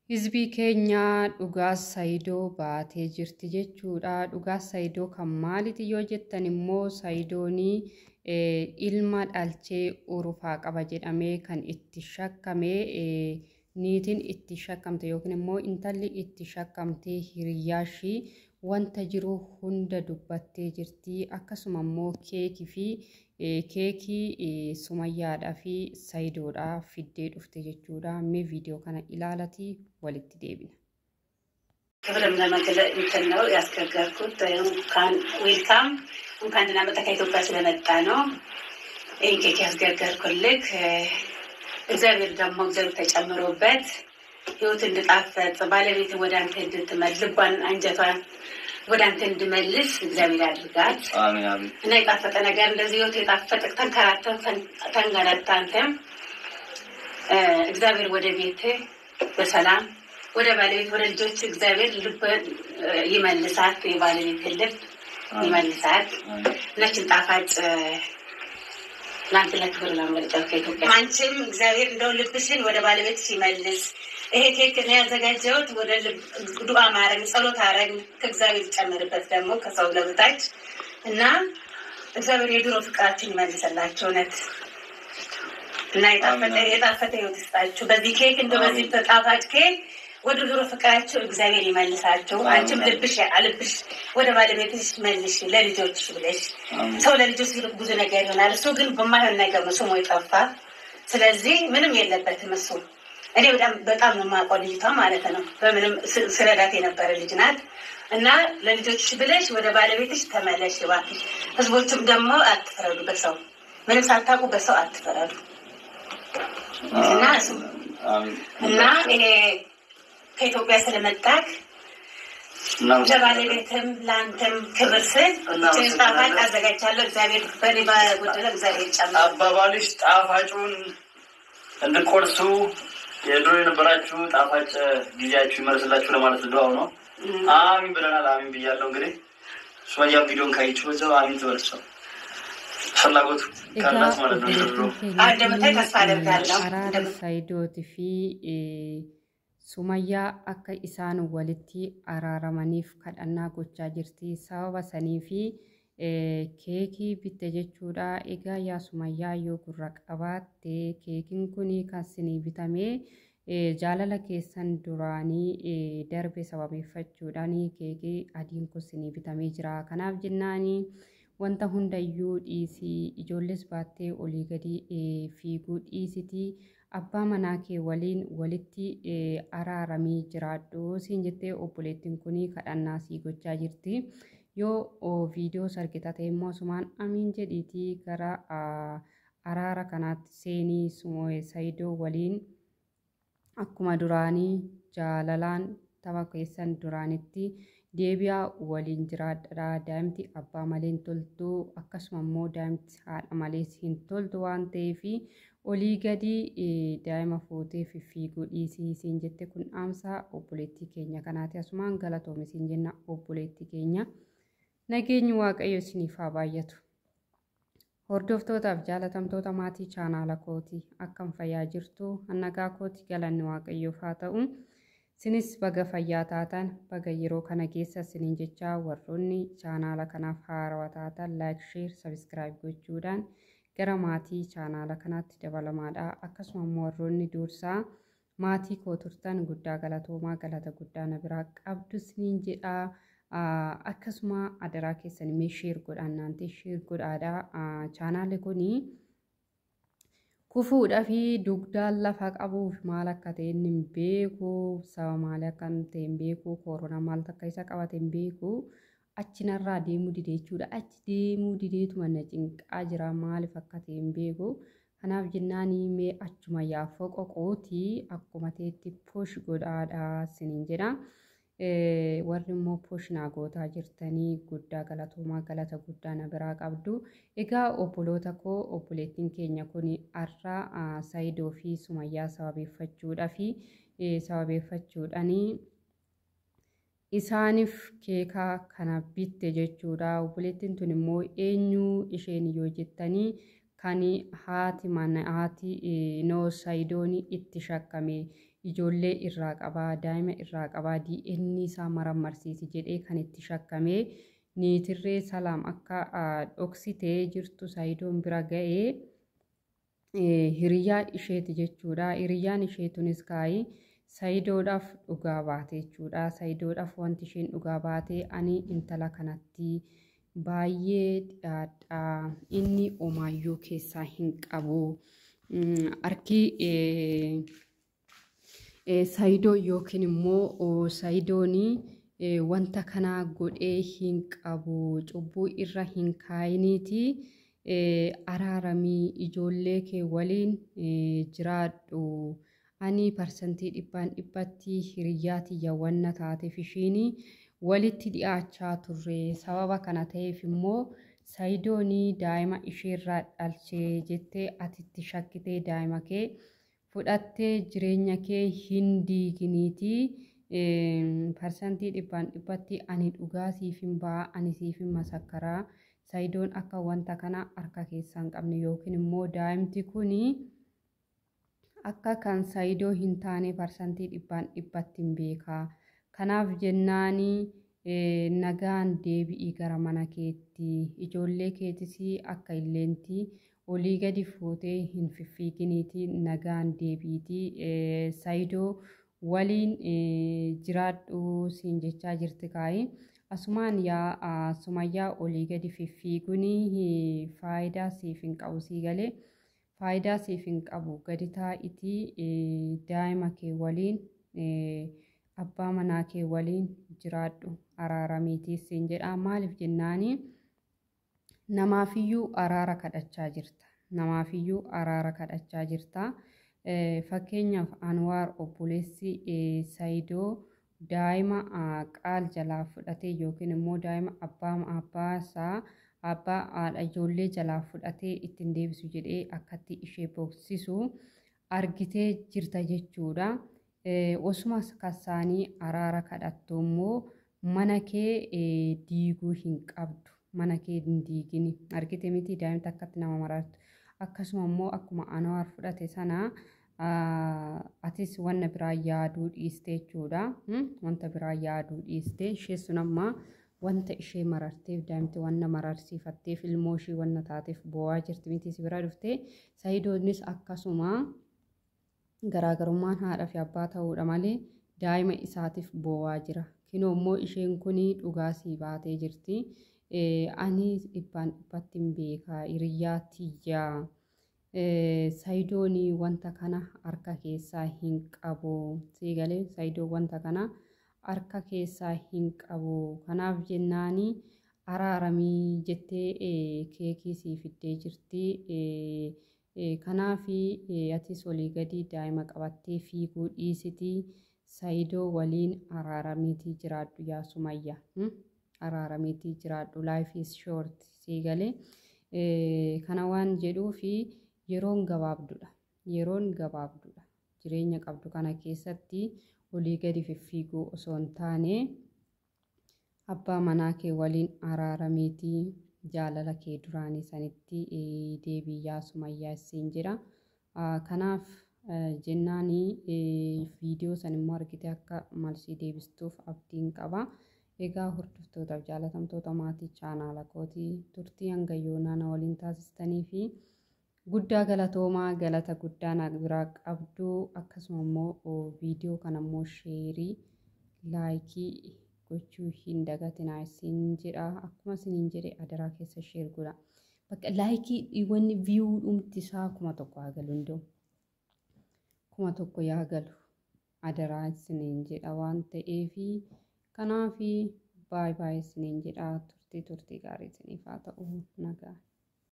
Hizbii keenya dhugaa Saayidoo baatee jirti jechuudha. Dhugaa Saayidoo kan maaliiti yoo jettan immoo Saayidoonii ilma dhalchee urufaa qaba jedhamee kan itti shakkame niitiin itti shakkamte yookiin immoo intalli itti shakkamtee hiriyaashii wanta jiru hunda dubbattee jirti. Akkasuma immoo keekii Sumayyaadhaa fi Saayidoodhaa fiddee dhufte jechuudha. Mee viidiyoo kana ilaalatii walitti deebina. ክብርም ለመግለጽ እንትን ነው ያስገገርኩት እንኳን ዌልካም እንኳን ደህና መጣህ ከኢትዮጵያ ስለመጣ ነው። ይሄን ኬክ ያስገገርኩልህ እግዚአብሔር ደግሞ እግዚአብሔር ተጨምሮበት ህይወት እንድጣፈጥ ባለቤት ወደ አንተ እንድትመልስ ልቧን አንጀቷን ወደ አንተ እንድመልስ እግዚአብሔር ያድርጋት። አሜን አሜን። እና የጣፈጠ ነገር እንደዚህ ህይወት የጣፈጠ ተንከራተህ አንተም እግዚአብሔር ወደ ቤት በሰላም ወደ ባለቤት ወደ ልጆች እግዚአብሔር ልብ ይመልሳት የባለቤት ልብ ይመልሳት። ነችን ጣፋጭ ላንተ ለክብር ለመልጨት ከኢትዮጵያ አንቺም እግዚአብሔር እንደው ልብሽን ወደ ባለቤት ሲመልስ ይሄ ኬክ ነው ያዘጋጀሁት። ወደ ዱዓ ማረግ ጸሎት አረግ ከእግዚአብሔር ጨምርበት ደግሞ ከሰው ለብታች እና እግዚአብሔር የድሮ ፍቅራችን ይመልስላችሁ ነት እና የጣፈጠ ህይወት ይስጣችሁ። በዚህ ኬክ እንደው በዚህ ጣፋጭ ኬክ ወደ ድሮ ፍቅራችሁ እግዚአብሔር ይመልሳችሁ። አንቺም ልብሽ ወደ ባለቤትሽ መልሽ ለልጆችሽ ብለሽ ሰው ለልጆች ብዙ ነገር ይሆናል። እሱ ግን በማይሆን ነገር ነው ስሙ የጠፋ። ስለዚህ ምንም የለበትም እሱ። እኔ በጣም ነው የማውቀው ልጅቷ ማለት ነው። በምንም ስረዳት የነበረ ልጅ ናት። እና ለልጆችሽ ብለሽ ወደ ባለቤትሽ ተመለሽ እባክሽ። ህዝቦችም ደግሞ አትፈረዱ በሰው ምንም ሳታውቁ በሰው አትፈረዱ። እና እኔ ከኢትዮጵያ ስለመጣክ ለባለቤትም ለአንተም ክብር ስል ጣፋጭ አዘጋጅቻለሁ። እግዚአብሔር በኔ ባጎደለ እግዚአብሔር ይጨምር። አባባልሽ ጣፋጩን እንድቆርሱ የድሮ የነበራችሁ ጣፋጭ ጊዜያችሁ ይመልስላችሁ ለማለት ነው። አሚን ብለናል። አሚን ብያለሁ። እንግዲህ ሱመያ ቪዲዮን ካይቹ በዛው አሚን ተወልሰው ፍላጎት ካላት ማለት ነው። እንደምታይ ተስፋ አደርጋለሁ። Saayidootii fi Sumayyaa akka isaan walitti araaramaniif kadhannaa gochaa jirti. Sababa sanii fi keekii bitte jechuudha. Egaa yaa Sumayyaa yoo gurra qabaatte keekiin kun kan sinii bitamee jaalala keessan duraanii darbe sababeeffachuudhaan keekii adiin kun sinii bitamee jira. Kanaaf jennaanii wanta hundayyuu dhiisii ijoolles baattee olii gadi fiiguu dhiisitii. Abbaa manaa kee waliin walitti araaramii jiraadhu siin jettee obboleettiin kun kadhannaa sii gochaa jirti. Yoo viidiyoo sargita ta'e immoo sumaan amiin jedhiitii gara araara kanaatti seenii Saayidoo waliin akkuma duraanii jaalalaan tapha keessan duraanitti deebi'aa waliin jiraadha. Daa'imti abbaa malee hin toltu akkasuma immoo daa'imti haadha malee hin toltu waan ta'eef olii gadi daa'ima fuutee fiiguu dhiisii siin jette kun dhaamsa obboleettii keenya kanaati. Asumaan galatoomi siin jenna obboleettii keenya. Nageenyi Waaqayyo isiniif haa baay'atu. Hordoftootaaf jaalatamtoota maatii chaanaala kooti akkam fayyaa jirtu nagaa kooti galanni Waaqayyoof haa ta'u. Sinis baga fayyaa taatan baga yeroo kana keessa siniin jechaa warroonni chaanaala kanaaf haarawaa taatan laayik sheer sabiskiraayib gochuudhaan gara maatii chaanaala kanaatti dabalamaadha. Akkasuma immoo warroonni dursaa maatii koo turtan guddaa galatoomaa galata guddaa na biraa qabdu siniin jedha. Akkasuma adaraa keessan mee sheer godhaan naantee sheer godhaadha. Chaanaalli kuni kufuudhaa fi dugdaan lafa qabuuf maal akka ta'e hin beeku. Sababa maalii akka ta'e hin beeku. Koronaa maal akka isa qabate hin beeku. Achinarraa deemuu didee jechuudha. Achi deemuu dideetuma na cinqaa jira maaliif akka ta'e hin beeku. Kanaaf jennaanii mee achuma yaafoo qoqootii akkuma ta'etti push godhaadha siniin jedha. Warri immoo push naa gootaa jirtanii guddaa galatoomaa galata guddaa na biraa qabdu. Egaa obboloota koo obboleettiin keenya kun har'a Saayidoo fi Sumayyaa sababeeffachuudhaanii isaaniif keekaa kana bitte jechuudha. Obboleettiin tun immoo eenyu isheen yoo jettanii kan haati Saayidoon itti shakkame ijoollee irraa qabaa daa'ima irraa qabaa DNA isaa marammarsiisi jedhee kan itti shakkamee niitirree Salaam akka dhoksitee jirtu Saayidoon bira ga'ee hiriyaa isheeti jechuudha. Hiriyyaan ishee tunis kaayii Saayidoodhaaf dhugaa baate jechuudha. Saayidoodhaaf wanti isheen dhugaa baate ani intala kanatti baay'ee dhiyaadha. Inni omaayyuu keessaa hin qabu. Harki Saayidoo yookiin immoo Saayidoonii wanta kanaa godhee hin qabu. Cubbuu irra hin kaayiniiti. Araaramii ijoollee kee waliin jiraadhu. Ani parsantii 100% hiriyyaati yawanna taateef ishiin walitti dhiyaachaa turre. Sababa kana ta'eef immoo Saayidoonii daa'ima isheerraa dhalchee jettee atitti shakkitee daa'ima kee fudhattee jireenya kee hin diiginiiti. Parsantii 100% ani dhugaa siif hin ba'a, ani siif hin masakkaraa. Saayidoon akka wanta kana harka keessaa hin qabne yookiin immoo daa'imti kuni akka kan Saayidoo hin taane parsantii 100% hin beekaa. Kanaaf jennaani nagaan deebi'ii gara mana keetti. Ijoollee keetis akka illeenti olii gadi fuutee hin fiffiiginiiti nagaan deebiiti. Saayidoo waliin jiraadhu siin jechaa jirti kaayii. Asumaan yaa Sumayyaa olii gadi fiffiiguni faayidaa siif hin qabu sii galee. Faayidaa siif hin qabu gadi taa'itii daa'ima kee waliin abbaa manaa kee waliin jiraadhu araaramiitii siin jedha. Maaliif jennaani namaafiyyuu araara kadhachaa jirta. Namaafiyyuu araara kadhachaa jirta. Fakkeenyaaf Anwaar obboleessi Saayidoo daa'ima qaal jalaa fudhatee yookiin immoo daa'ima abbaa isaa abbaa haadha ijoollee jalaa fudhatee ittiin deebisu jedhee akkatti ishee boksisu argitee jirta jechuudha. Osuma kasaanii araara kadhattu immoo mana kee diiguu hin qabdu. Mana kee hin diigini. Argite miti daa'imti akkatti nama marartu. Akkasuma immoo akkuma Anwaar fudhate sana atis wanna biraa yaaduu dhiiste jechuudha. Wanta biraa yaaduu dhiiste ishee sun amma wanta ishee mararteef daa'imti wanna mararsiifatteef ilmoo ishee wanna taateef bo'aa jirti miti si bira dhuftee. Saayidoonis akkasuma garaagarummaan haadha fi abbaa ta'uudha malee daa'ima isaatiif bo'aa jira. Kinoo immoo isheen kun dhugaa sii baatee jirti. Ani 100% hin beekaa hiriyyaa tiyyaa. Saayidoonii wanta kana harka keessaa hin qabu. Sii galee Saayidoo wanta kana harka keessaa hin qabu. Kanaaf jennaani araaramii jettee keekii sii fiddee jirti. Kanaaf atis olii gadi daa'ima qabattee fiiguu dhiisiti. Saayidoo waliin araaramiitii jiraadhu yaa Sumayyaa. Araaramiitii jiraadhu. Life is short. Sii galee kana waan jedhuufi yeroon gabaabdudha. Yeroon gabaabdudha. Jireenya qabdu kana keessatti olii gadi fiffiiguu osoo hin taane abbaa manaa kee waliin araaramiitii jaalala kee duraanii sanitti deebii yaa Sumayyaa siin jedha. Kanaaf jennaani viidiyoo san immoo argite akka malsii deebistuuf abdiin qaba. Egaa hordoftootaaf jaalatamtoota maatii chaanaala kootii turtii hanga yoonaa na waliin taasistanii fi guddaa galatoomaa galata guddaa na biraa qabdu. Akkasuma immoo viidiyoo kana immoo sheerii laayikii gochuu hin dagatinaa siin jedha. Akkuma isiniin jedhe adaraa keessa sheer godha. Bakka laayikii wanni viyuu dhumti isaa 1,000 haa galu hunduu 1,000 yaa galu adaraa isiniin jedha waan ta'eefi. Kanaaf baay'ee isiniin jedha turtii gaarii isiniif haa ta'u nagaa.